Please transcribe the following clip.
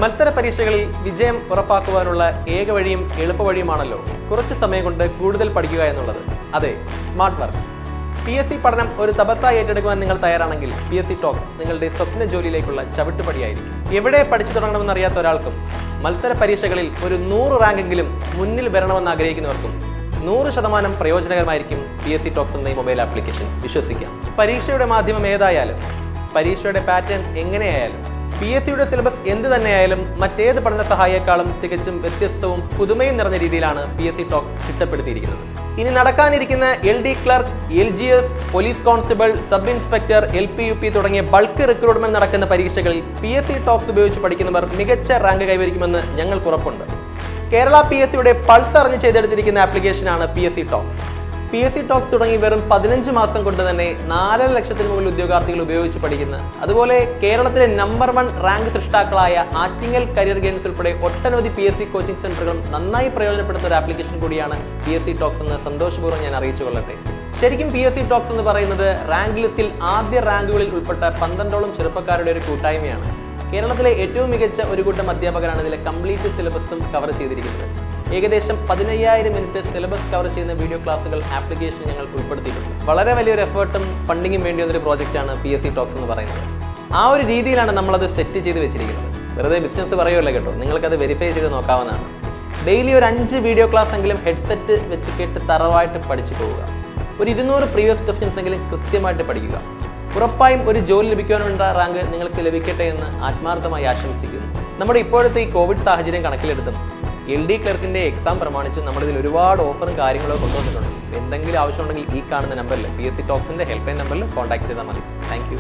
മത്സര പരീക്ഷകളിൽ വിജയം ഉറപ്പാക്കുവാനുള്ള ഏക വഴിയും എളുപ്പവഴിയുമാണല്ലോ കുറച്ച് സമയം കൊണ്ട് കൂടുതൽ പഠിക്കുക എന്നുള്ളത്. അതെ, സ്മാർട്ട് വർക്ക്. PSC പഠനം ഒരു തപസ്സായി ഏറ്റെടുക്കുവാൻ നിങ്ങൾ തയ്യാറാണെങ്കിൽ PSCtalks നിങ്ങളുടെ സ്വപ്ന ജോലിയിലേക്കുള്ള ചവിട്ടുപടിയായിരിക്കും. എവിടെ പഠിച്ചു തുടങ്ങണമെന്ന് അറിയാത്ത ഒരാൾക്കും മത്സര പരീക്ഷകളിൽ ഒരു 100 റാങ്കെങ്കിലും മുന്നിൽ വരണമെന്ന് ആഗ്രഹിക്കുന്നവർക്കും 100% പ്രയോജനകരമായിരിക്കും PSCtalks എന്ന ഈ മൊബൈൽ ആപ്ലിക്കേഷൻ. വിശ്വസിക്കാം. പരീക്ഷയുടെ മാധ്യമം ഏതായാലും, പരീക്ഷയുടെ പാറ്റേൺ എങ്ങനെയായാലും, PSCയുടെ സിലബസ് എന്ത് തന്നെയായാലും മറ്റേത് പഠന സഹായേക്കാളും തികച്ചും വ്യത്യസ്തവും പുതുമയും നിറഞ്ഞ രീതിയിലാണ് PSCtalks ചിട്ടപ്പെടുത്തിയിരിക്കുന്നത്. ഇനി നടക്കാനിരിക്കുന്ന LD clerk, LGS, police constable, sub inspector, LP, UP തുടങ്ങിയ ബൾക്ക് റിക്രൂട്ട്മെന്റ് നടക്കുന്ന പരീക്ഷകളിൽ PSCtalks ഉപയോഗിച്ച് പഠിക്കുന്നവർ മികച്ച റാങ്ക് കൈവരിക്കുമെന്ന് ഞങ്ങൾക്ക് ഉറപ്പുണ്ട്. കേരള PSCയുടെ പൾസ് അറിഞ്ഞ് ചെയ്തെടുത്തിരിക്കുന്ന ആപ്ലിക്കേഷനാണ് PSCtalks. PSCtalks തുടങ്ങി വെറും 15 മാസം കൊണ്ട് തന്നെ 4 ലക്ഷത്തിന് മുകളിൽ ഉദ്യോഗാർത്ഥികൾ ഉപയോഗിച്ച് പഠിക്കുന്ന, അതുപോലെ കേരളത്തിലെ നമ്പർ 1 റാങ്ക് സൃഷ്ടാക്കളായ ആറ്റിങ്ങൽ കരിയർ ഗെയിംസ് ഉൾപ്പെടെ ഒട്ടനവധി PSC കോച്ചിങ് സെന്ററുകളും നന്നായി പ്രയോജനപ്പെടുത്തുന്ന ഒരു ആപ്ലിക്കേഷൻ കൂടിയാണ് PSCtalks എന്ന് സന്തോഷപൂർവ്വം ഞാൻ അറിയിച്ചു കൊള്ളട്ടെ. ശരിക്കും PSCtalks എന്ന് പറയുന്നത് റാങ്ക് ലിസ്റ്റിൽ ആദ്യ റാങ്കുകളിൽ ഉൾപ്പെട്ട 12ഓളം ചെറുപ്പക്കാരുടെ ഒരു കൂട്ടായ്മയാണ്. കേരളത്തിലെ ഏറ്റവും മികച്ച ഒരു കൂട്ടം അധ്യാപകരാണ് ഇതിലെ കംപ്ലീറ്റ് സിലബസും കവർ ചെയ്തിരിക്കുന്നത്. ഏകദേശം 15,000 മിനിറ്റ് സിലബസ് കവർ ചെയ്യുന്ന വീഡിയോ ക്ലാസുകൾ ആപ്ലിക്കേഷൻ ഞങ്ങൾ ഉൾപ്പെടുത്തിയിട്ടുണ്ട്. വളരെ വലിയൊരു എഫേർട്ടും ഫണ്ടിങ്ങും വേണ്ടി വന്നൊരു പ്രോജക്റ്റാണ് PSCtalks എന്ന് പറയുന്നത്. ആ ഒരു രീതിയിലാണ് നമ്മളത് സെറ്റ് ചെയ്ത് വെച്ചിരിക്കുന്നത്. വെറുതെ ബിസിനസ് പറയുമല്ലോ കേട്ടോ, നിങ്ങൾക്കത് വെരിഫൈ ചെയ്ത് നോക്കാവുന്നതാണ്. ഡെയിലി ഒരു 5 വീഡിയോ ക്ലാസ് എങ്കിലും ഹെഡ്സെറ്റ് വെച്ച് കേട്ട് തറവായിട്ട് പഠിച്ചു പോവുക. ഒരു 200 പ്രീവിയസ് ക്വസ്റ്റ്യൻസ് എങ്കിലും കൃത്യമായിട്ട് പഠിക്കുക. ഉറപ്പായും ഒരു ജോലി ലഭിക്കാനുള്ള റാങ്ക് നിങ്ങൾക്ക് ലഭിക്കട്ടെ എന്ന് ആത്മാർത്ഥമായി ആശംസിക്കുന്നു. നമ്മുടെ ഇപ്പോഴത്തെ ഈ കോവിഡ് സാഹചര്യം കണക്കിലെടുത്തും LD ക്ലർക്കിൻ്റെ എക്സാം പ്രമാണിച്ച് നമ്മളിതിൽ ഒരുപാട് ഓഫറും കാര്യങ്ങളൊക്കെ കൊണ്ടുവന്നിട്ടുണ്ട്. എന്തെങ്കിലും ആവശ്യമുണ്ടെങ്കിൽ ഈ കാണുന്ന നമ്പറിൽ PSCtalksന്റെ ഹെൽപ്ലൈൻ നമ്പറിൽ കോൺടാക്ട് ചെയ്താൽ മതി. Thank you.